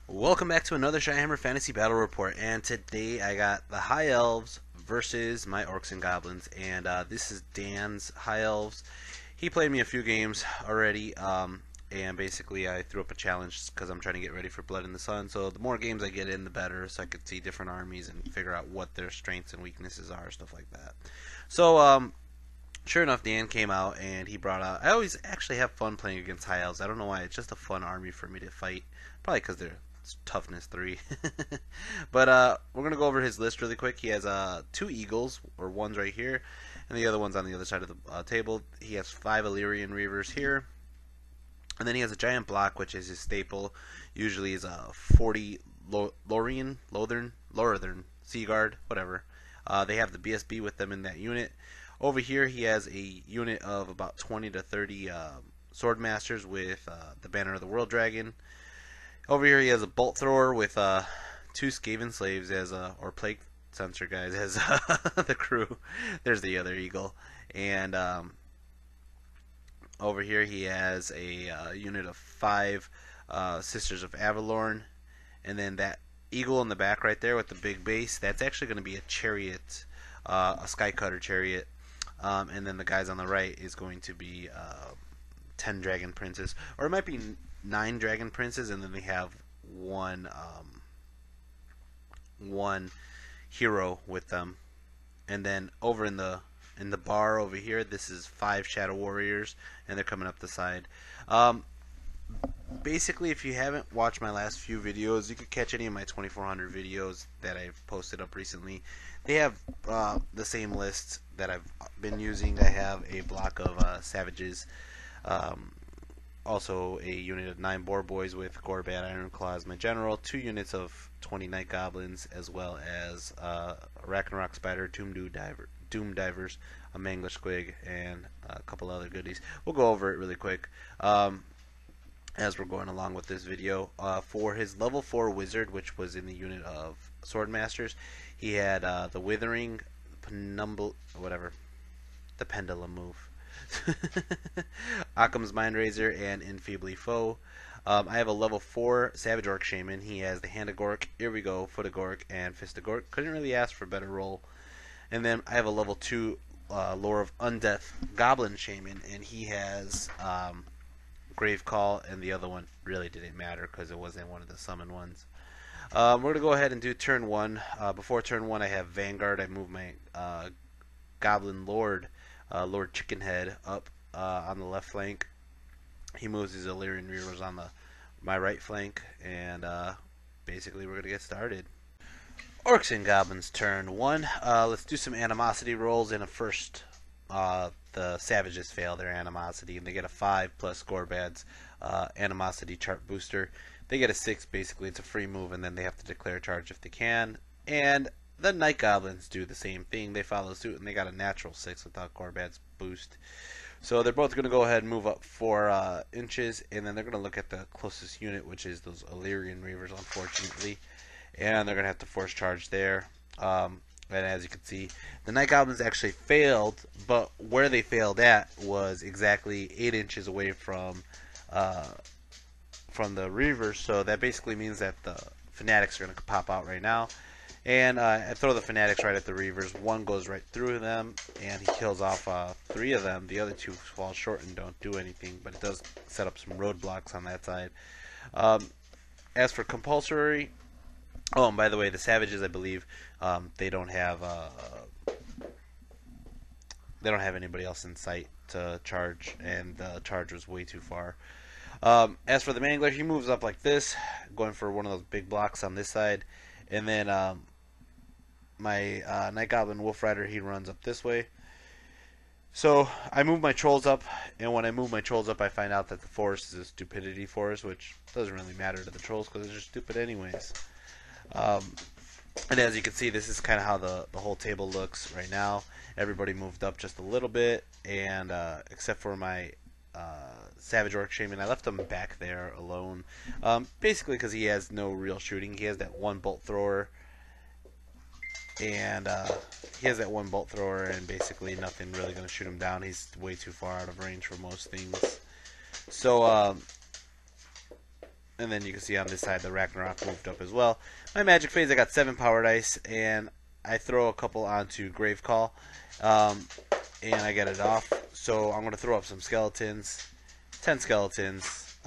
Welcome back to another Shyhammer Fantasy Battle Report, and today I got the High Elves versus my Orcs and Goblins, and this is Dan's High Elves. He played me a few games already, and basically I threw up a challenge because I'm trying to get ready for Blood in the Sun, so the more games I get in, the better, so I could see different armies and figure out what their strengths and weaknesses are, stuff like that. So, sure enough, Dan came out, and he brought out... I always actually have fun playing against High Elves. I don't know why, it's just a fun army for me to fight, probably because they're toughness 3. But we're gonna go over his list really quick. He has two eagles, or one's right here, and the other one's on the other side of the table. He has 5 Illyrian Reavers here, and then he has a giant block, which is his staple. Usually is a 40 Lothern Sea Guard, whatever. They have the BSB with them in that unit. Over here, he has a unit of about 20 to 30 Sword Masters with the Banner of the World Dragon. Over here he has a bolt thrower with 2 Skaven slaves as or plague sensor guys as the crew. There's the other eagle. And over here he has a unit of 5 Sisters of Avalorn. And then that eagle in the back right there with the big base, that's actually going to be a chariot, a Skycutter chariot. And then the guys on the right is going to be 10 Dragon Princes. Or it might be 9 Dragon Princes, and then they have one hero with them. And then over in the bar over here, this is 5 Shadow Warriors, and they're coming up the side. Basically, if you haven't watched my last few videos, you could catch any of my 2400 videos that I've posted up recently. They have the same list that I've been using. I have a block of Savages. Also a unit of 9 Boar Boys with Gorbat Ironclaw as my general, 2 units of 20 Night Goblins, as well as a Ragnarok Spider, Doom Divers, a Mangler Squig, and a couple other goodies. We'll go over it really quick as we're going along with this video. For his level 4 Wizard, which was in the unit of Sword Masters, he had the Withering, the Pendulum move. Occam's Mindrazor and Enfeebly Foe. I have a level 4 Savage Orc Shaman. He has the Hand of Gork, Here We Go, Foot of Gork, and Fist of Gork. Couldn't really ask for a better roll. And then I have a level 2 Lore of Undeath Goblin Shaman, and he has Grave Call, and the other one really didn't matter because it wasn't one of the summon ones. We're going to go ahead and do turn 1. Before turn 1, I have Vanguard. I move my Goblin Lord, Lord Chickenhead, up on the left flank. He moves his Illyrian Reavers on my right flank, and basically we're going to get started. Orcs and Goblins turn 1. Let's do some animosity rolls. In a first, the Savages fail their animosity, and they get a 5 plus Gorbat's animosity chart booster. They get a 6, basically it's a free move, and then they have to declare charge if they can. And the Night Goblins do the same thing. They follow suit, and they got a natural 6 without Gorbat's boost. So they're both going to go ahead and move up 4 inches, and then they're going to look at the closest unit, which is those Illyrian Reavers, unfortunately. And they're going to have to force charge there. And as you can see, the Night Goblins actually failed, but where they failed at was exactly 8 inches away from the Reavers. So that basically means that the Fanatics are going to pop out right now. And I throw the Fanatics right at the Reavers. One goes right through them, and he kills off 3 of them. The other 2 fall short and don't do anything, but it does set up some roadblocks on that side. As for compulsory, oh, and by the way, the Savages, I believe, they don't have anybody else in sight to charge, and the charge was way too far. As for the Mangler, he moves up like this, going for one of those big blocks on this side, and then my Night Goblin Wolf Rider, he runs up this way. So I move my Trolls up, and when I move my Trolls up, I find out that the forest is a stupidity forest, which doesn't really matter to the Trolls because they're just stupid anyways. And as you can see, this is kind of how the whole table looks right now. Everybody moved up just a little bit, and except for my Savage Orc Shaman, I left him back there alone. Basically because he has no real shooting. He has that one bolt thrower, and basically nothing really going to shoot him down. He's way too far out of range for most things. So And then you can see on this side the Ragnarok moved up as well. My magic phase, I got 7 power dice, and I throw a couple onto Grave Call, and I get it off. So I'm going to throw up some skeletons, 10 skeletons.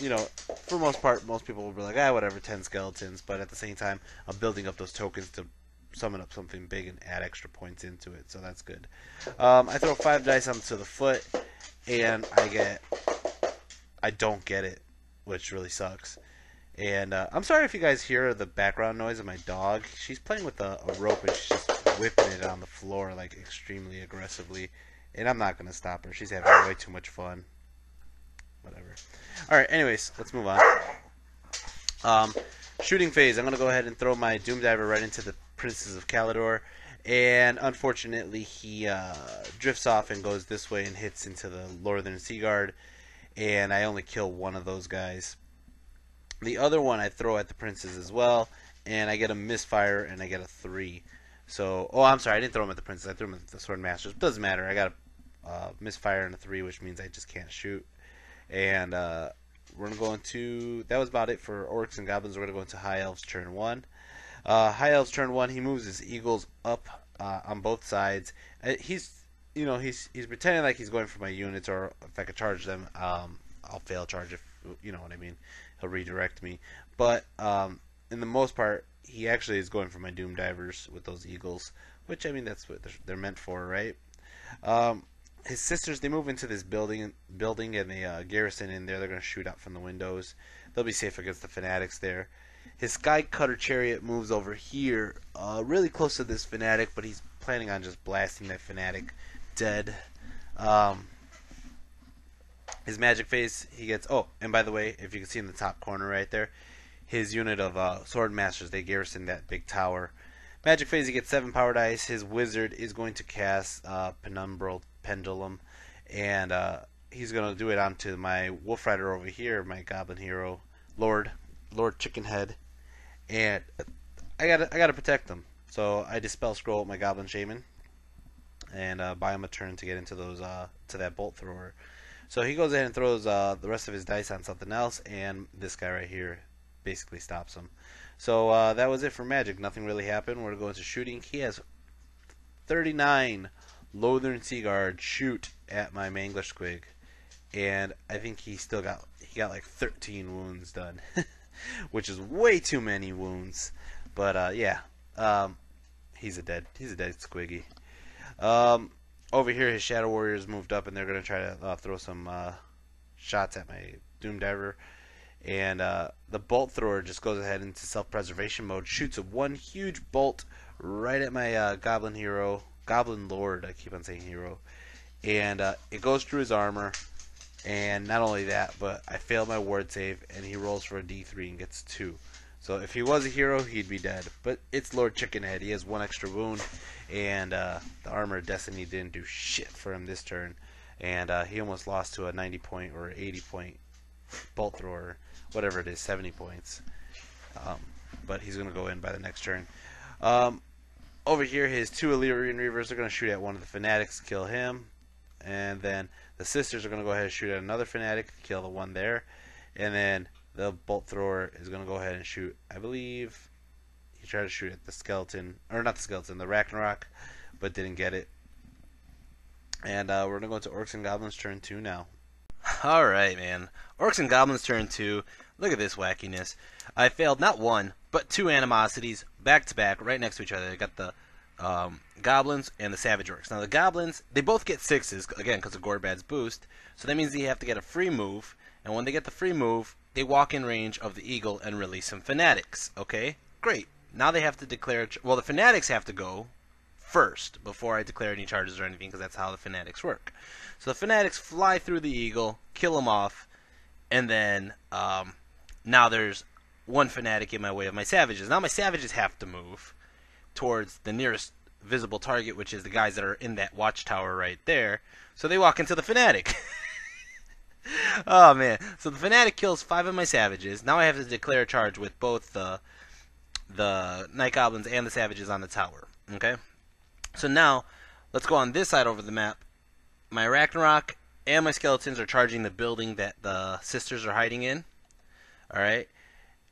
You know, for the most part, most people will be like, whatever, 10 skeletons. But at the same time, I'm building up those tokens to summon up something big and add extra points into it, so that's good. I throw 5 dice onto the foot, and I don't get it, which really sucks. And I'm sorry if you guys hear the background noise of my dog. She's playing with a rope and she's just whipping it on the floor like extremely aggressively. And I'm not going to stop her. She's having way too much fun. Whatever. Alright, anyways, let's move on. Shooting phase. I'm going to go ahead and throw my Doom Diver right into the Princes of Calidor. And unfortunately, he drifts off and goes this way and hits into the Northern Sea Guard. And I only kill one of those guys. The other one I throw at the princes as well, and I get a misfire and I get a 3. So, I'm sorry, I didn't throw him at the princes. I threw him at the sword masters. Doesn't matter. I got a misfire and a 3, which means I just can't shoot. And we're going to. That was about it for Orcs and Goblins. We're going to go into High Elves turn 1. High Elves turn 1. He moves his eagles up on both sides. He's pretending like he's going for my units, or if I could charge them, I'll fail charge if you know what I mean. He'll redirect me, but in the most part, he actually is going for my Doom Divers with those eagles, which I mean that's what they're meant for, right? His sisters, they move into this building, and they garrison in there. They're going to shoot out from the windows. They'll be safe against the fanatics there. His Sky Cutter Chariot moves over here, really close to this fanatic, but he's planning on just blasting that fanatic dead. His magic phase, he gets... Oh, and by the way, if you can see in the top corner right there, his unit of sword masters, they garrison that big tower. Magic phase, he gets 7 power dice. His wizard is going to cast Penumbral Pendulum, and he's going to do it onto my Wolf Rider over here, my Goblin Hero, Lord Chickenhead, and I gotta protect them. So I Dispel Scroll with my Goblin Shaman, and buy him a turn to get into those to that Bolt Thrower. So he goes ahead and throws the rest of his dice on something else, and this guy right here basically stops him. So that was it for magic. Nothing really happened. We're going to shooting. He has 39 Northern Sea Guard shoot at my Mangler Squig, and I think he got like 13 wounds done, which is way too many wounds. But yeah, he's a dead Squiggy. Over here, his Shadow Warriors moved up, and they're going to try to throw some shots at my Doom Diver. And the Bolt Thrower just goes ahead into self-preservation mode, shoots one huge bolt right at my Goblin Lord, I keep on saying hero. And it goes through his armor, and not only that, but I failed my ward save, and he rolls for a D3 and gets 2. So if he was a hero, he'd be dead. But it's Lord Chickenhead. He has 1 extra wound, and the Armor of Destiny didn't do shit for him this turn. And he almost lost to a 90-point or 80-point Bolt Thrower, whatever it is, 70 points. But he's going to go in by the next turn. Over here, his 2 Illyrian Reavers are going to shoot at one of the Fanatics, kill him. And then the Sisters are going to go ahead and shoot at another Fanatic, kill the one there. And then the Bolt Thrower is going to go ahead and shoot, I believe, he tried to shoot at the skeleton, or not the skeleton, the Ragnarok, but didn't get it. And we're going to go into Orcs and Goblins turn 2 now. Alright, man. Orcs and Goblins turn 2. Look at this wackiness. I failed not 1, but 2 animosities back to back, right next to each other. I got the Goblins and the Savage Orcs. Now the Goblins, they both get 6s, again, because of Gorbad's boost. So that means they have to get a free move. And when they get the free move, they walk in range of the Eagle and release some Fanatics. Okay? Great. Now they have to declare... Well, the Fanatics have to go first before I declare any charges or anything, because that's how the Fanatics work. So the Fanatics fly through the Eagle, kill him off, and then now there's 1 Fanatic in my way of my Savages. Now my Savages have to move towards the nearest visible target, which is the guys that are in that watchtower right there. So they walk into the Fanatic. Oh man. So the Fanatic kills 5 of my Savages. Now I have to declare a charge with both the Night Goblins and the Savages on the tower. Okay? So now, let's go on this side over the map. My Ragnarok and my Skeletons are charging the building that the Sisters are hiding in. All right,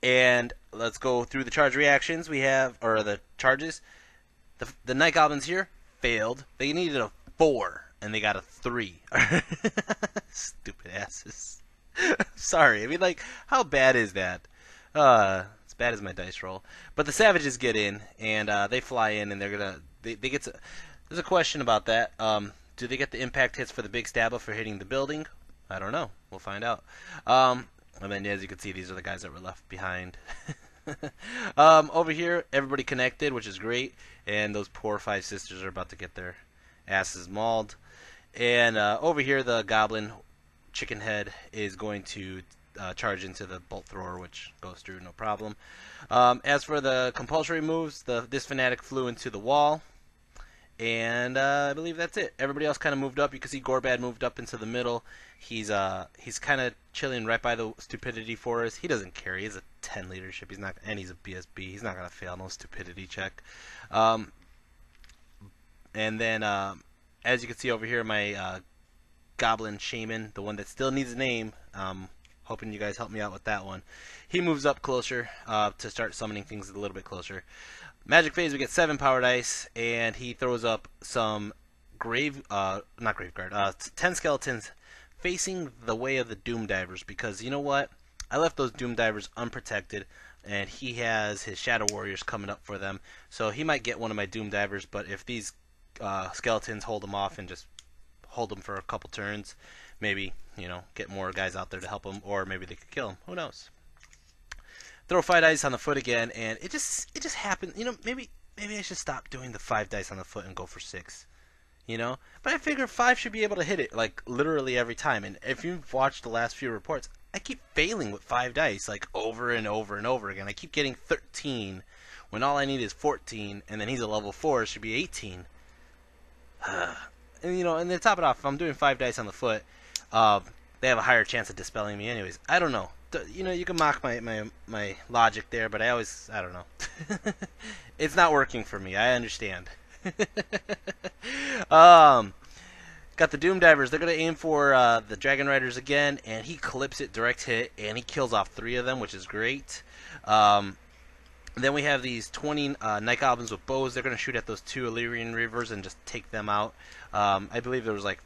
and let's go through the charge reactions we have, or the charges. The Night Goblins here failed. They needed a 4, and they got a 3. Stupid asses. Sorry. I mean, like, how bad is that? As bad as my dice roll. But the Savages get in, and they fly in, and they're gonna. They get to. There's a question about that. Do they get the impact hits for the big stabba for hitting the building? I don't know. We'll find out. And then, as you can see, these are the guys that were left behind. Over here, everybody connected, which is great. And those poor 5 sisters are about to get their asses mauled. And over here, the goblin chicken head is going to charge into the bolt thrower, which goes through no problem. As for the compulsory moves, this fanatic flew into the wall. And I believe that's it. Everybody else kind of moved up. You can see Gorbad moved up into the middle. He's kind of chilling right by the stupidity forest. He doesn't care. He has a 10 leadership. He's not, and he's a BSB. He's not gonna fail no stupidity check. And then as you can see over here, my goblin shaman, the one that still needs a name. Hoping you guys help me out with that one. He moves up closer to start summoning things a little bit closer. Magic phase, we get 7 power dice, and he throws up some not graveguard, 10 skeletons facing the way of the Doom Divers, because you know what? I left those Doom Divers unprotected, and he has his Shadow Warriors coming up for them, so he might get one of my Doom Divers, but if these skeletons hold him off and just hold him for a couple turns, maybe, get more guys out there to help him, or maybe they could kill him. Who knows? Throw 5 dice on the foot again, and it just happened. Maybe I should stop doing the 5 dice on the foot and go for 6. But I figure 5 should be able to hit it, like, literally every time. And if you've watched the last few reports, I keep failing with 5 dice, like, over and over and over again. I keep getting 13 when all I need is 14, and then he's a level 4, it should be 18. And to top it off, if I'm doing 5 dice on the foot, they have a higher chance of dispelling me anyways. I don't know. You can mock my logic there, but I don't know. It's not working for me. I understand. Got the Doom Divers. They're going to aim for the Dragon Riders again, and he clips it, direct hit, and he kills off 3 of them, which is great. Then we have these 20 Night Goblins with bows. They're going to shoot at those 2 Illyrian Reavers and just take them out. I believe there was like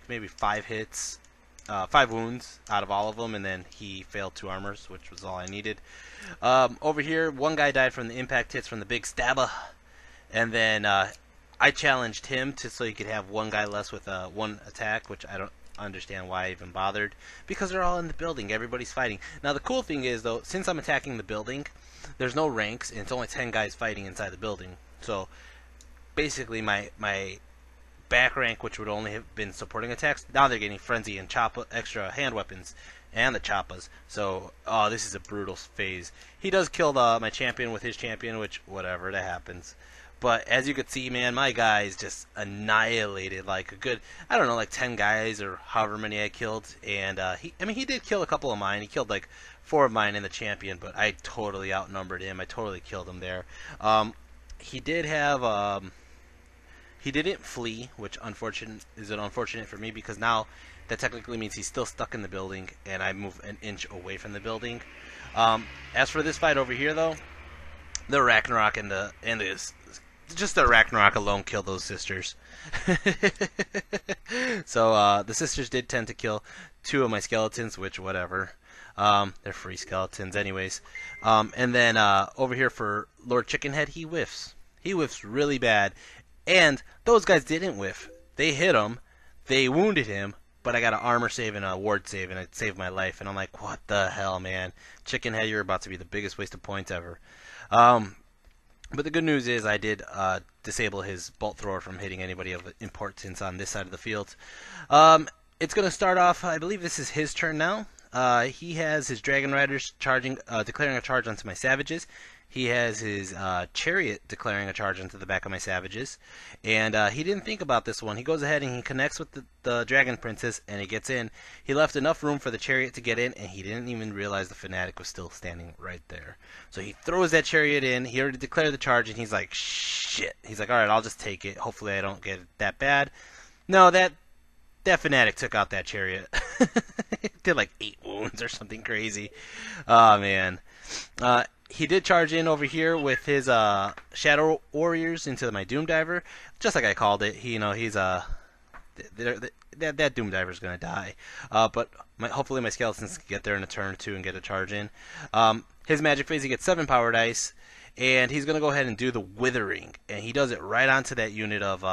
maybe 5 hits. 5 wounds out of all of them, and then he failed 2 armors, which was all I needed. Over here, 1 guy died from the impact hits from the big stabba, and then I challenged him so he could have 1 guy less with 1 attack, which I don't understand why I even bothered, because they're all in the building. Everybody's fighting. Now, the cool thing is, though, since I'm attacking the building, there's no ranks, and it's only 10 guys fighting inside the building. So, basically, my back rank, which would only have been supporting attacks, now they're getting frenzy and extra hand weapons and the choppas. So, this is a brutal phase. He does kill my champion with his champion, which, whatever, that happens. But as you could see, man, my guys just annihilated like a good, I don't know, like 10 guys or however many I killed. And he did kill a couple of mine. He killed like 4 of mine in the champion, but I totally outnumbered him. I totally killed him there. He did have he didn't flee, which is unfortunate for me, because now that technically means he's still stuck in the building, and I move an inch away from the building. As for this fight over here, though, the Ragnarok and the Ragnarok alone killed those sisters. So the sisters did tend to kill 2 of my skeletons, which whatever. They're free skeletons, anyways. And then over here for Lord Chickenhead, he whiffs. He whiffs really bad. And those guys didn't whiff. They hit him, they wounded him, but I got an armor save and a ward save, and it saved my life. And I'm like, what the hell, man? Chickenhead, you're about to be the biggest waste of points ever. But the good news is I did disable his bolt thrower from hitting anybody of importance on this side of the field. It's going to start off, I believe this is his turn now. He has his Dragon Riders declaring a charge onto my Savages. He has his Chariot declaring a charge onto the back of my Savages. And he didn't think about this one. He goes ahead and he connects with the Dragon Princess, and he gets in. He left enough room for the Chariot to get in, and he didn't even realize the Fanatic was still standing right there. So he throws that Chariot in. He already declared the charge, and he's like, shit. He's like, alright, I'll just take it. Hopefully I don't get it that bad. No, that that fanatic took out that chariot. Did like 8 wounds or something crazy. Oh man. He did charge in over here with his Shadow Warriors into my Doom Diver, just like I called it. He's that Doom Diver's gonna die. But hopefully my skeletons can get there in a turn or two and get a charge in. His magic phase, he gets 7 power dice, and he's gonna go ahead and do the Withering, and he does it right onto that unit of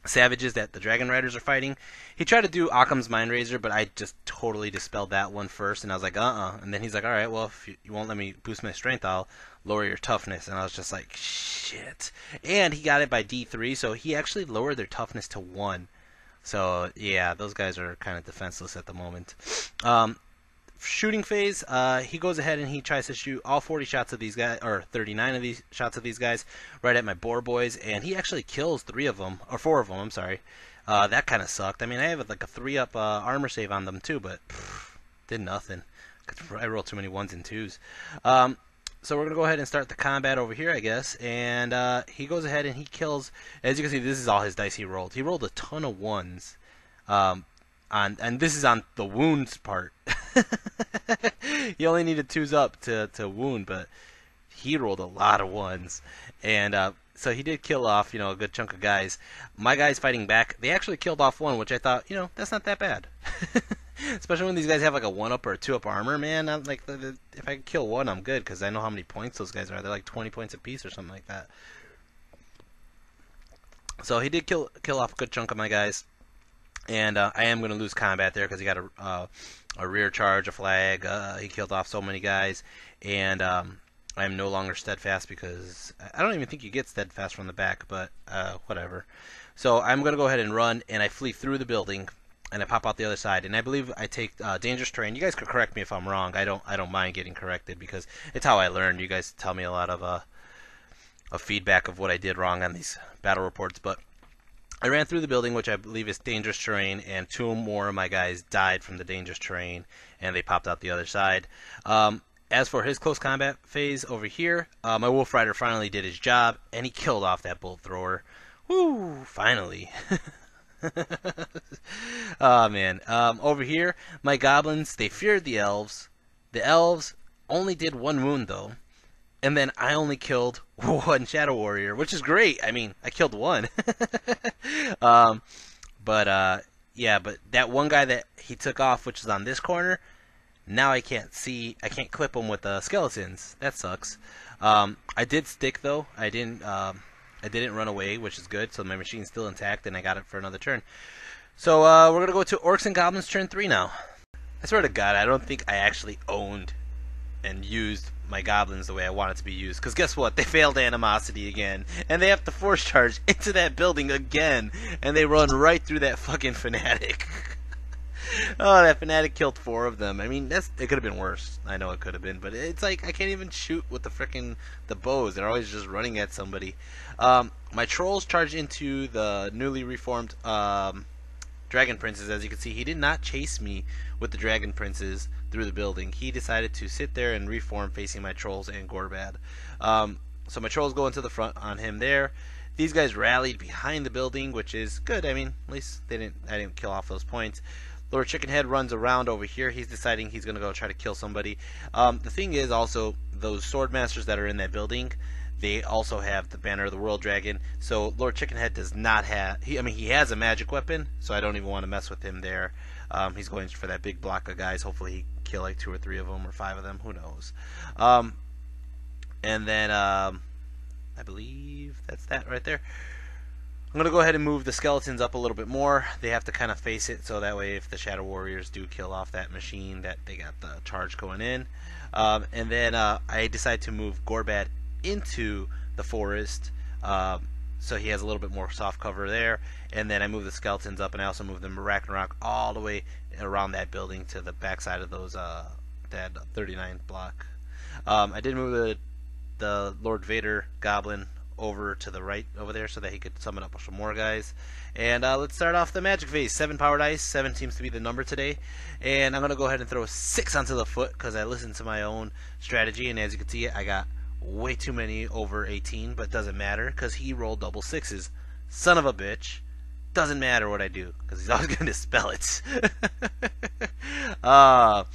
savages that the Dragon Riders are fighting. He tried to do Occam's Mind Razor, but I just totally dispelled that one first, and I was like, And then he's like, alright, well, if you won't let me boost my strength, I'll lower your toughness. And I was just like, shit. And he got it by D3, so he actually lowered their toughness to 1. So, yeah, those guys are kind of defenseless at the moment. Shooting phase, he goes ahead and he tries to shoot all 40 shots of these guys, or 39 of these shots of these guys, right at my boar boys, and he actually kills 4 of them, I'm sorry. That kind of sucked. I mean, I have like a 3-up armor save on them too, but did nothing. I rolled too many 1s and 2s. So we're going to go ahead and start the combat over here, I guess, and he goes ahead and he kills, as you can see, this is all his dice he rolled. He rolled a ton of 1s, and this is on the wounds part. He only needed 2s up to wound, but he rolled a lot of 1s, and so he did kill off, a good chunk of guys. My guys fighting back, they actually killed off 1, which I thought, that's not that bad. Especially when these guys have like a 1-up or a 2-up armor, man. I'm like, if I can kill 1, I'm good, because I know how many points those guys are. They're like 20 points apiece or something like that. So he did kill off a good chunk of my guys. And I am going to lose combat there because he got a rear charge, a flag. He killed off so many guys. And I'm no longer steadfast because I don't even think you get steadfast from the back, but whatever. So I'm going to go ahead and run, and I flee through the building, and I pop out the other side. And I believe I take dangerous terrain. You guys could correct me if I'm wrong. I don't mind getting corrected because it's how I learn. You guys tell me a lot of feedback of what I did wrong on these battle reports, but I ran through the building, which I believe is dangerous terrain, and 2 more of my guys died from the dangerous terrain, and they popped out the other side. As for his close combat phase over here, my Wolf Rider finally did his job, and he killed off that bolt thrower. Woo! Finally. Oh, man. Over here, my goblins, they feared the elves. The elves only did 1 wound, though. And then I only killed 1 Shadow Warrior, which is great. I mean, I killed 1. But that one guy that he took off, which is on this corner, now I can't clip him with the skeletons. That sucks. I did stick, though. I didn't run away, which is good, so my machine's still intact, and I got it for another turn. So we're going to go to Orcs and Goblins turn 3 now. I swear to God, I don't think I actually owned and used my goblins the way I want it to be used, because guess what? They failed animosity again, and they have to force charge into that building again, and they run right through that fucking fanatic. Oh, that fanatic killed 4 of them. I mean, it could have been worse. I know it could have been, but it's like I can't even shoot with the bows. They're always just running at somebody. My trolls charged into the newly reformed Dragon Princes. As you can see, he did not chase me with the Dragon Princes through the building. He decided to sit there and reform facing my trolls and Gorbad. So my trolls go into the front on him there. These guys rallied behind the building, which is good. I mean, at least I didn't kill off those points. Lord Chickenhead runs around over here. He's deciding he's going to go try to kill somebody. The thing is also, those sword masters that are in that building, they also have the Banner of the World Dragon. So Lord Chickenhead does not have... He has a magic weapon, so I don't even want to mess with him there. He's going for that big block of guys. Hopefully he can kill like 2 or 3 of them or 5 of them. Who knows? And then I believe that's that right there. I'm going to go ahead and move the skeletons up a little bit more. They have to kind of face it, so that way if the Shadow Warriors do kill off that machine, that they got the charge going in. And then I decide to move Gorbad into the forest, so he has a little bit more soft cover there. And then I move the skeletons up, and I also move the Ragnarok all the way around that building to the backside of those that 39 block. I did move the Lord Vader Goblin over to the right over there so that he could summon up some more guys. And let's start off the magic phase. 7 power dice. 7 seems to be the number today. And I'm going to go ahead and throw 6 onto the foot because I listened to my own strategy. And as you can see, I got way too many over 18, but it doesn't matter because he rolled double 6s. Son of a bitch. Doesn't matter what I do, because he's always going to dispel it. I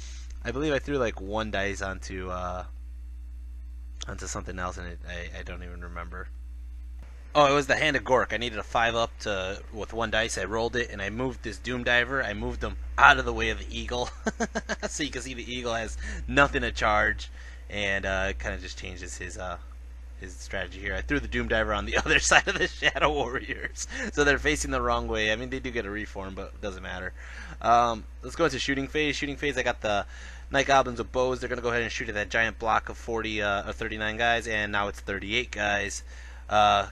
believe I threw like one dice onto something else, and I don't even remember. Oh, it was the Hand of Gork. I needed a 5-up with one dice. I rolled it, and I moved this Doom Diver. I moved him out of the way of the Eagle. So you can see the Eagle has nothing to charge, and it kind of just changes his strategy here. I threw the Doom Diver on the other side of the Shadow Warriors, so they're facing the wrong way. I mean, they do get a reform, but it doesn't matter. Let's go into shooting phase. Shooting phase, I got the Night Goblins with bows. They're going to go ahead and shoot at that giant block of 39 guys, and now it's 38 guys.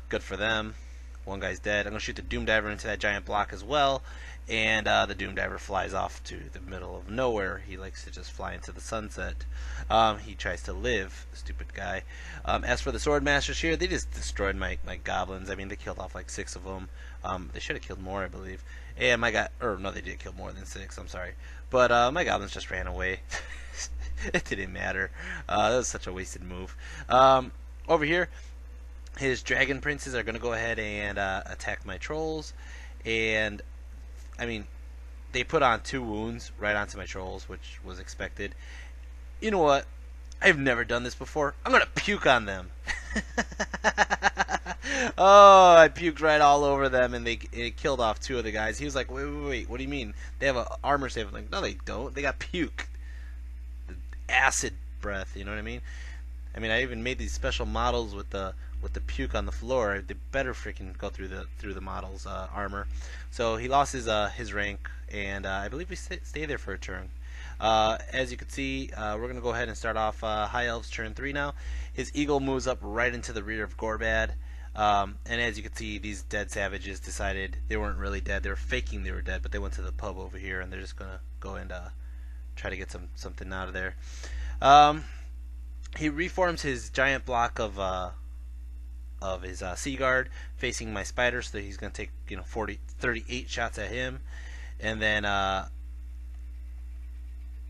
Good for them. One guy's dead. I'm going to shoot the Doom Diver into that giant block as well, and the Doom Diver flies off to the middle of nowhere. He likes to just fly into the sunset. He tries to live, stupid guy. As for the Sword Masters here, they just destroyed my goblins. I mean, they killed off like 6 of them. They should have killed more, I believe. And no, they did kill more than 6, I'm sorry. But my goblins just ran away. It didn't matter. That was such a wasted move. Over here, his Dragon Princes are going to go ahead and attack my Trolls. And, I mean, they put on 2 wounds right onto my Trolls, which was expected. You know what? I've never done this before. I'm going to puke on them. Oh, I puked right all over them, and it killed off 2 of the guys. He was like, wait, what do you mean? They have an armor save. I'm like, no, they don't. They got puke. The acid breath, you know what I mean? I mean, I even made these special models with the puke on the floor. They better freaking go through the model's armor. So he lost his rank, and I believe we stay there for a turn. As you can see, we're going to go ahead and start off High Elves turn 3 now. His Eagle moves up right into the rear of Gorbad. And as you can see, these dead savages decided they weren't really dead. They were faking they were dead, but they went to the pub over here, and they're just going to go and try to get something out of there. He reforms his giant block of his Sea Guard facing my spider, so that he's going to take 38 shots at him. And then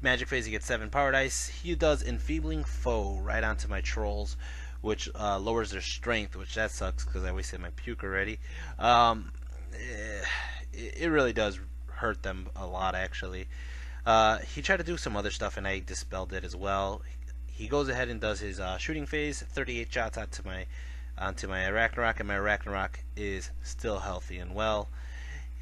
Magic Phase, he gets 7 power dice. He does Enfeebling Foe right onto my Trolls, which lowers their strength, which that sucks because I wasted my puke already. It really does hurt them a lot, actually. He tried to do some other stuff, and I dispelled it as well. He goes ahead and does his shooting phase, 38 shots onto my Arachnarok, and my Arachnarok is still healthy and well.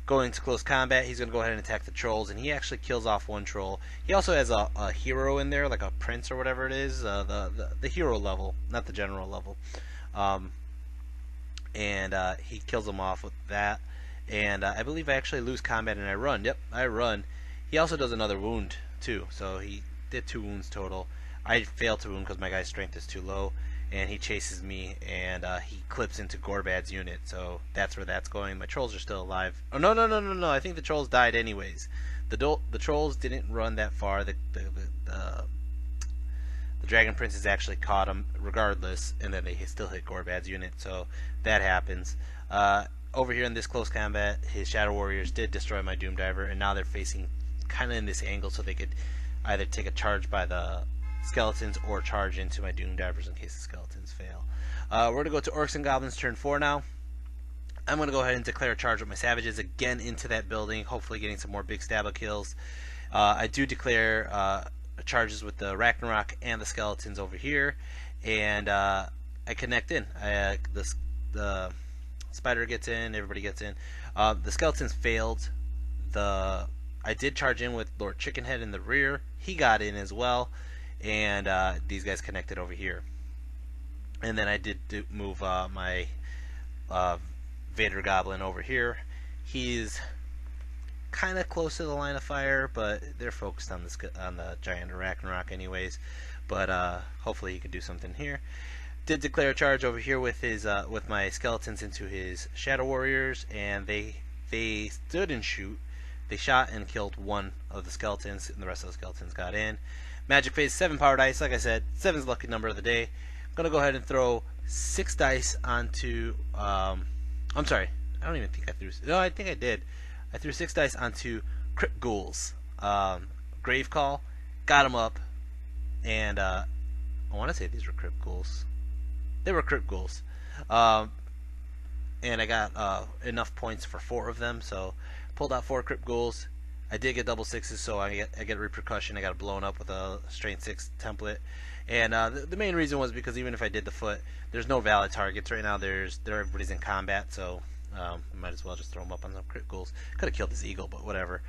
Going to close combat, he's going to go ahead and attack the Trolls, and he actually kills off 1 Troll. He also has a hero in there, like a prince or whatever it is, the hero level, not the general level. And he kills him off with that. And I believe I actually lose combat and I run. Yep, I run. He also does another wound, too, so he did 2 wounds total. I failed to wound because my guy's strength is too low, and he chases me, and he clips into Gorbad's unit, so that's where that's going. My Trolls are still alive. Oh, no, I think the Trolls died anyways. The Trolls didn't run that far. The Dragon Princes actually caught him regardless, and then they still hit Gorbad's unit, so that happens. Over here in this close combat, his Shadow Warriors did destroy my Doom Diver, and now they're facing kind of in this angle, so they could either take a charge by the Skeletons or charge into my Doom Divers in case the Skeletons fail. We're going to go to Orcs and Goblins turn 4 now. I'm going to go ahead and declare a charge with my Savages again into that building, hopefully getting some more big stabba kills. I do declare charges with the Ragnarok and the Skeletons over here, and I connect in. The Spider gets in, everybody gets in. The Skeletons failed. I did charge in with Lord Chickenhead in the rear. He got in as well. And these guys connected over here. And then I did move my Vader Goblin over here. He's kind of close to the line of fire, but they're focused on the giant Ragnarok anyways. But hopefully he can do something here. Did declare a charge over here with my Skeletons into his Shadow Warriors, and they stood and shoot. They shot and killed 1 of the Skeletons, and the rest of the Skeletons got in. Magic Phase, 7 power dice. Like I said, 7's the lucky number of the day. I'm going to go ahead and throw 6 dice onto... I'm sorry. I don't even think I threw... No, I think I did. I threw 6 dice onto Crypt Ghouls. Grave Call. Got them up. And I want to say these were Crypt Ghouls. They were Crypt Ghouls. and I got enough points for 4 of them, so pulled out 4 crit ghouls. I did get double 6s, so I get a repercussion. I got blown up with a strength 6 template, and the main reason was because even if I did the foot, there's no valid targets right now. Everybody's in combat, so might as well just throw them up on some crit ghouls. Could have killed this eagle, but whatever.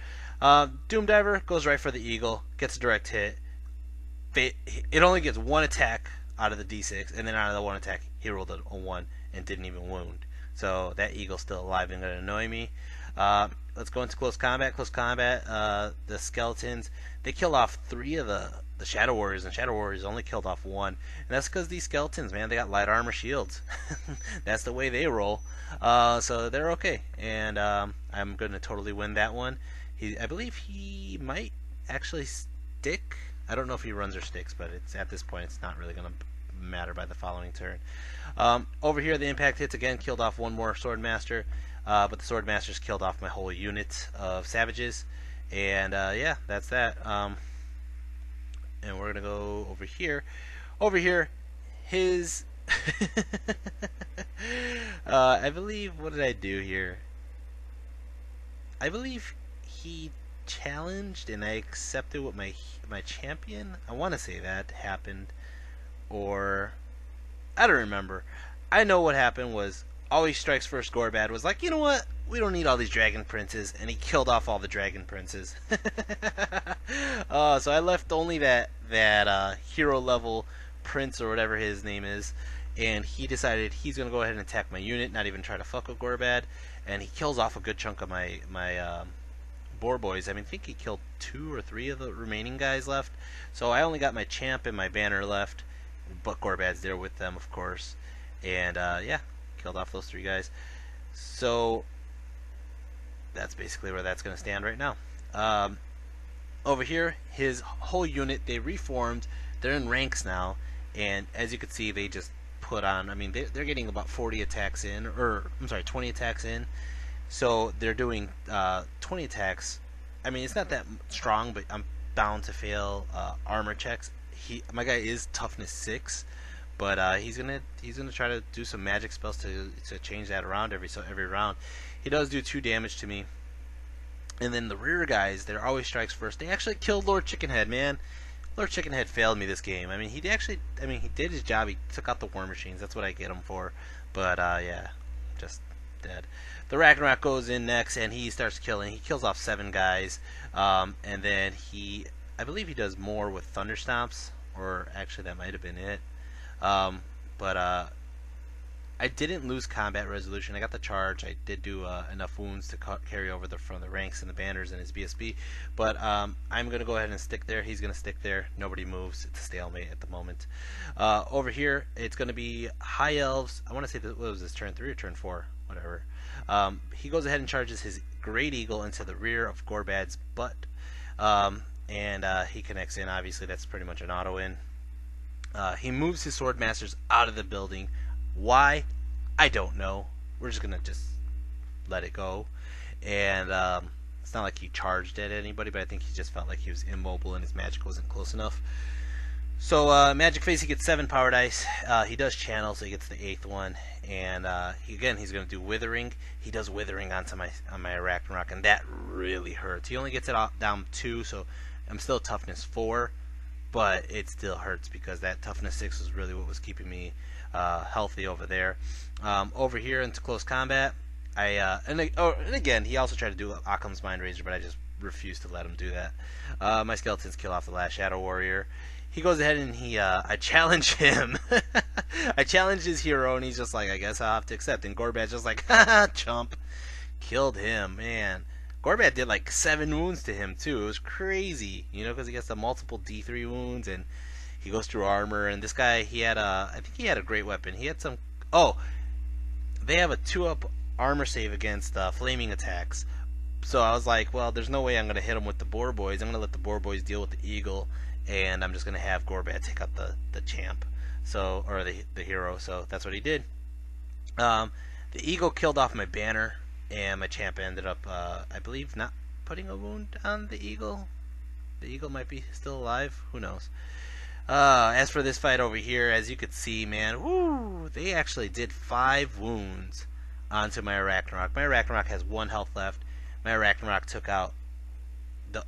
Doom Diver goes right for the eagle, gets a direct hit. It only gets 1 attack out of the d6, and then out of the 1 attack, he rolled a 1 and didn't even wound. So that eagle's still alive and going to annoy me. Let's go into close combat. Close combat, the skeletons, they killed off 3 of the Shadow Warriors, and Shadow Warriors only killed off 1. And that's because these skeletons, man, they got light armor shields. That's the way they roll. So they're okay. And I'm going to totally win that one. I believe he might actually stick. I don't know if he runs or sticks, but at this point it's not really going to matter by the following turn. Over here, the impact hits again, killed off 1 more Swordmaster. But the Swordmasters killed off my whole unit of savages. And yeah, that's that. And we're going to go over here. Over here, his... I believe, what did I do here? I believe he challenged and I accepted what my champion, I want to say that happened. Or, I don't remember. I know what happened was, Always Strikes First Gorbad was like, you know what? We don't need all these dragon princes, and he killed off all the dragon princes. So I left only that hero level prince or whatever his name is, and he decided he's gonna go ahead and attack my unit, not even try to fuck with Gorbad, and he kills off a good chunk of my boar boys. I mean, I think he killed 2 or 3 of the remaining guys left, so I only got my champ and my banner left, but Gorbad's there with them, of course, and yeah, killed off those 3 guys. So that's basically where that's going to stand right now. Over here, his whole unit, they reformed. They're in ranks now, and as you can see, they just put on, I mean, they're getting about 40 attacks in, or I'm sorry, 20 attacks in. So they're doing 20 attacks. I mean, it's not that strong, but I'm bound to fail armor checks. My guy is toughness 6. But he's gonna try to do some magic spells to change that around every round. He does do 2 damage to me. And then the rear guys, they're Always Strikes First. They actually killed Lord Chickenhead, man. Lord Chickenhead failed me this game. I mean, he did his job. He took out the war machines. That's what I get him for. But yeah, just dead. The Ragnarok goes in next, and he starts killing. He kills off 7 guys, and then I believe he does more with Thunderstomps, or actually that might have been it. But I didn't lose combat resolution. I got the charge. I did do enough wounds to carry over from the ranks and the banners and his BSB. But I'm going to go ahead and stick there. He's going to stick there. Nobody moves. It's a stalemate at the moment. Over here, it's going to be High Elves. I want to say, what was this, turn 3 or turn 4? Whatever. He goes ahead and charges his Great Eagle into the rear of Gorbad's butt. And he connects in. Obviously, that's pretty much an auto-in. He moves his Swordmasters out of the building. Why? I don't know. We're just going to let it go. And it's not like he charged at anybody, but I think he just felt like he was immobile and his magic wasn't close enough. So Magic Phase, he gets 7 power dice. He does channel, so he gets the 8th one. And he's going to do Withering. He does Withering on my Ragnarok, and that really hurts. He only gets it down 2, so I'm still toughness 4. But it still hurts because that toughness 6 was really what was keeping me healthy over there. Over here into close combat, and again, he also tried to do Occam's Mind Razor, but I just refused to let him do that. My skeletons kill off the last Shadow Warrior. He goes ahead and I challenge him. I challenge his hero, and he's just like, I guess I'll have to accept. And Gorbad's just like, haha, chump. Killed him, man. Gorbad did like 7 wounds to him too. It was crazy, you know, because he gets the multiple D3 wounds and he goes through armor. And this guy, I think he had a great weapon. He had some. Oh, they have a 2-up armor save against flaming attacks. So I was like, well, there's no way I'm gonna hit him with the boar boys. I'm gonna let the boar boys deal with the eagle, and I'm just gonna have Gorbad take out the champ, or the hero. So that's what he did. The eagle killed off my banner. And my champ ended up, I believe, not putting a wound on the eagle. The eagle might be still alive. Who knows? As for this fight over here, as you could see, man, woo, they actually did 5 wounds onto my Arachnarok. My Arachnarok has 1 health left. My Arachnarok took out the.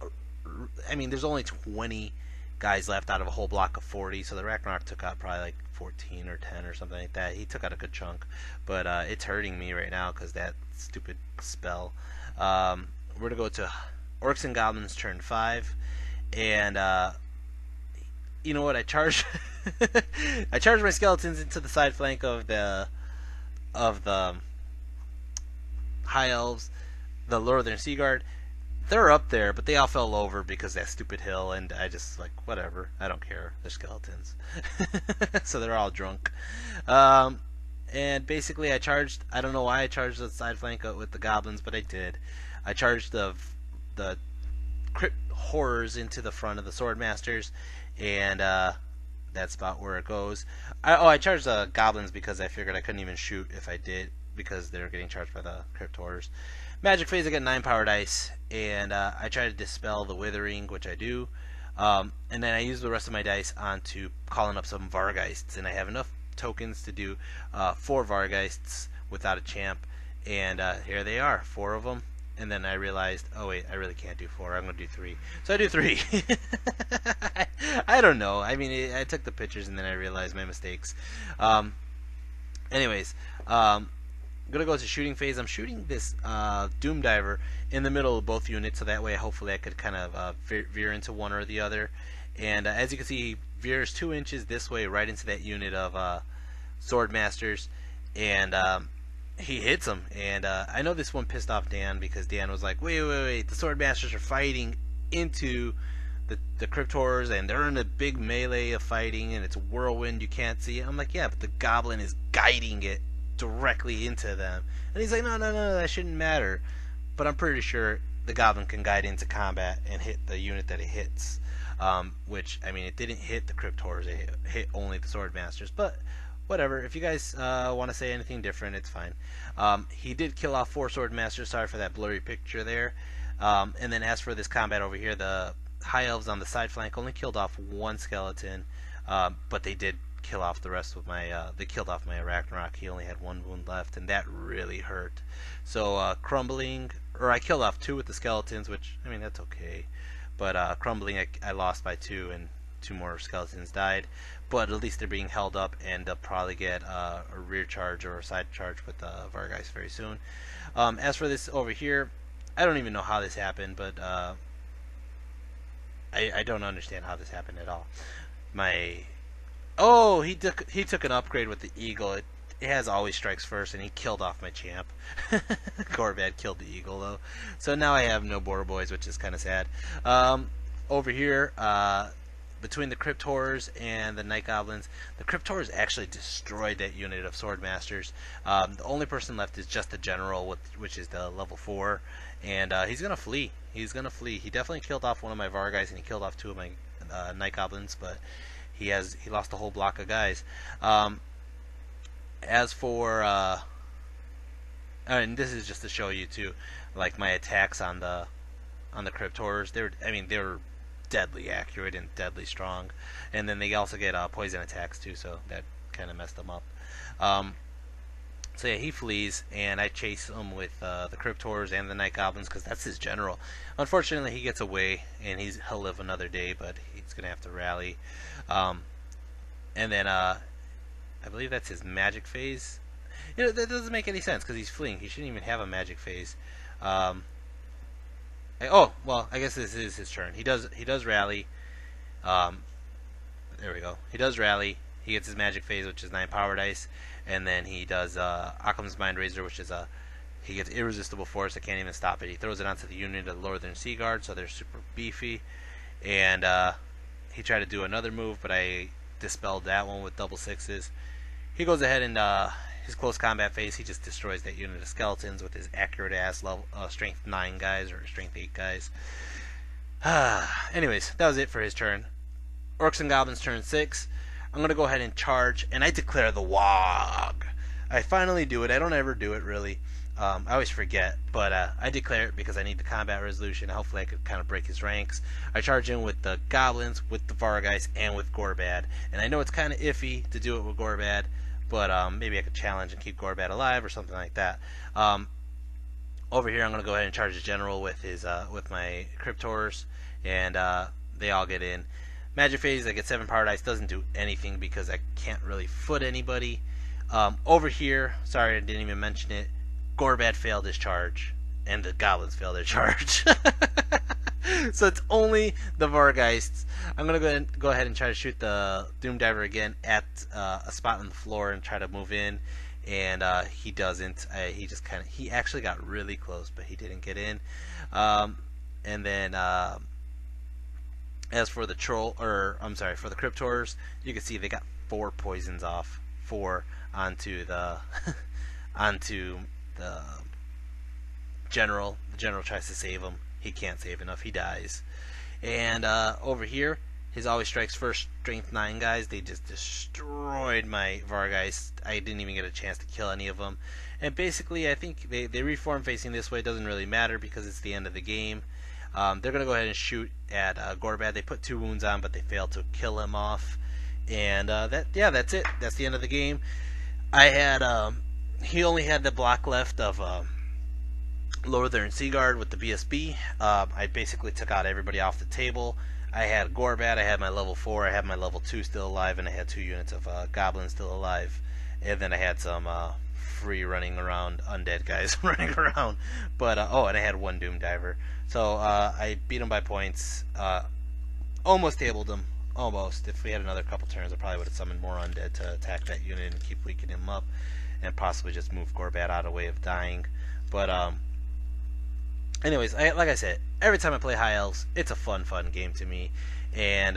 I mean, there's only 20 guys left out of a whole block of 40, so the Arachnarok took out probably like 14 or 10 or something like that. He took out a good chunk, but it's hurting me right now because that stupid spell. We're gonna go to Orcs and Goblins turn 5, and you know what? I charged I charged my skeletons into the side flank of the High Elves, the Northern Sea Guard. They're up there, but they all fell over because of that stupid hill, and I just like, whatever, I don't care. They're skeletons. So they're all drunk. And basically I charged, I don't know why I charged the side flank with the goblins, but I did. I charged the crypt horrors into the front of the swordmasters, and that's about where it goes. I charged the goblins because I figured I couldn't even shoot if I did, because they were getting charged by the crypt horrors. Magic phase, I get 9 power dice, and I try to dispel the withering, which I do, and then I use the rest of my dice onto calling up some Vargeists, and I have enough tokens to do 4 Vargeists without a champ, and here they are, 4 of them. And then I realized, oh wait, I really can't do 4. I'm gonna do 3. So I do 3. I don't know. I mean, I took the pictures and then I realized my mistakes. Anyways, I'm gonna go to shooting phase. I'm shooting this Doom Diver in the middle of both units, so that way hopefully I could kind of veer into one or the other. And as you can see, he veers 2 inches this way right into that unit of Swordmasters, and he hits him. And I know this one pissed off Dan, because Dan was like, wait, the Swordmasters are fighting into the Crypt Horrors, and they're in a big melee of fighting, and it's a whirlwind, you can't see it. I'm like, yeah, but the Goblin is guiding it directly into them. And he's like, no, that shouldn't matter. But I'm pretty sure the Goblin can guide into combat and hit the unit that it hits. Which, I mean, it didn't hit the Crypt Horrors, it hit only the Swordmasters. But whatever, if you guys want to say anything different, it's fine. He did kill off 4 Swordmasters, sorry for that blurry picture there. And then as for this combat over here, the High Elves on the side flank only killed off 1 skeleton, but they did kill off the rest of my, they killed off my Arachnarok. He only had 1 wound left, and that really hurt. So Crumbling, or I killed off 2 with the skeletons, which, I mean, that's okay. But Crumbling, I lost by 2, and 2 more skeletons died. But at least they're being held up, and they'll probably get a rear charge or a side charge with the Vargeist very soon. As for this over here, I don't even know how this happened, but I don't understand how this happened at all. He took an upgrade with the Eagle. It has always strikes first, and he killed off my champ. Gorbad killed the Eagle though, so now I have no Border Boys, which is kind of sad. Over here, between the Crypt Horrors and the Night Goblins, the Crypt Horrors actually destroyed that unit of Swordmasters. The only person left is just the General, which is the level 4, and he's gonna flee. He definitely killed off one of my Vargeist, and he killed off 2 of my Night Goblins, but he lost a whole block of guys. As for and this is just to show you too, like my attacks on the Crypt Horrors, they were deadly accurate and deadly strong, and then they also get poison attacks too, so that kind of messed them up. So yeah, he flees, and I chase him with the Crypt Horrors and the Night Goblins, because that's his general. Unfortunately, he gets away, and he'll live another day, but he's gonna have to rally. And then I believe that's his magic phase. You know, that doesn't make any sense, because he's fleeing. He shouldn't even have a magic phase. Well, I guess this is his turn. He does rally. There we go. He does rally. He gets his magic phase, which is 9 power dice, and then he does Occam's Mind Razor, which is he gets irresistible force. I can't even stop it. He throws it onto the unit of the Northern Sea Guard, so they're super beefy. And he tried to do another move, but I dispelled that one with double 6s. He goes ahead and his close combat phase, he just destroys that unit of skeletons with his accurate ass level strength 9 guys or strength 8 guys. Anyways, that was it for his turn. Orcs and Goblins turn 6. I'm gonna go ahead and charge, and I declare the Wog. I finally do it. I don't ever do it really. I always forget, but I declare it because I need the combat resolution. Hopefully I could kind of break his ranks. I charge in with the Goblins, with the Vargeist, and with Gorbad. And I know it's kind of iffy to do it with Gorbad, but maybe I could challenge and keep Gorbat alive or something like that. Over here, I'm going to go ahead and charge the general with his with my Cryptors, and they all get in. Magic phase, I get 7 Power Dice, doesn't do anything because I can't really foot anybody. Over here, sorry I didn't even mention it, Gorbat failed his charge, and the Goblins failed their charge. So it's only the Vargeists. I'm going to go ahead and try to shoot the Doom Diver again at a spot on the floor and try to move in. And he doesn't. He actually got really close, but he didn't get in. And then as for the for the Cryptors, you can see they got 4 poisons off, 4 onto the onto the general. The general tries to save him. He can't save enough. He dies. And over here, his always strikes first strength 9 guys. They just destroyed my Vargeist. I didn't even get a chance to kill any of them. And basically, I think they reform facing this way. It doesn't really matter because it's the end of the game. They're going to go ahead and shoot at Gorbat. They put 2 wounds on, but they failed to kill him off. And that's it. That's the end of the game. I had he only had the block left of Northern Seaguard with the BSB. I basically took out everybody off the table. I had Gorbat, I had my level 4, I had my level 2 still alive, and I had 2 units of Goblins still alive. And then I had some free running around undead guys running around. But and I had 1 Doom Diver. So I beat him by points. Almost tabled him. Almost. If we had another couple turns, I probably would have summoned more undead to attack that unit and keep weakening him up. And possibly just move Gorbat out of the way of dying. But anyways, like I said, every time I play High Elves, it's a fun game to me. And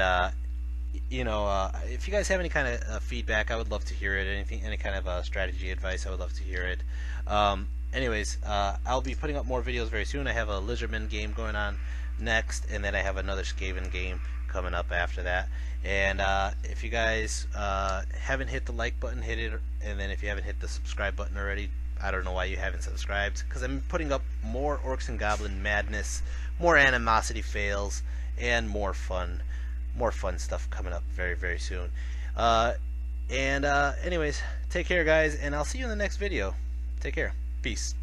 if you guys have any kind of feedback, I would love to hear it. Any kind of strategy advice, I would love to hear it. Anyways, I'll be putting up more videos very soon. I have a Lizardman game going on next, and then I have another Skaven game coming up after that. And if you guys haven't hit the like button, hit it. And then if you haven't hit the subscribe button already, I don't know why you haven't subscribed, because I'm putting up more Orcs and Goblin madness, more animosity fails, and more fun stuff coming up very, very soon. Anyways, take care, guys, and I'll see you in the next video. Take care. Peace.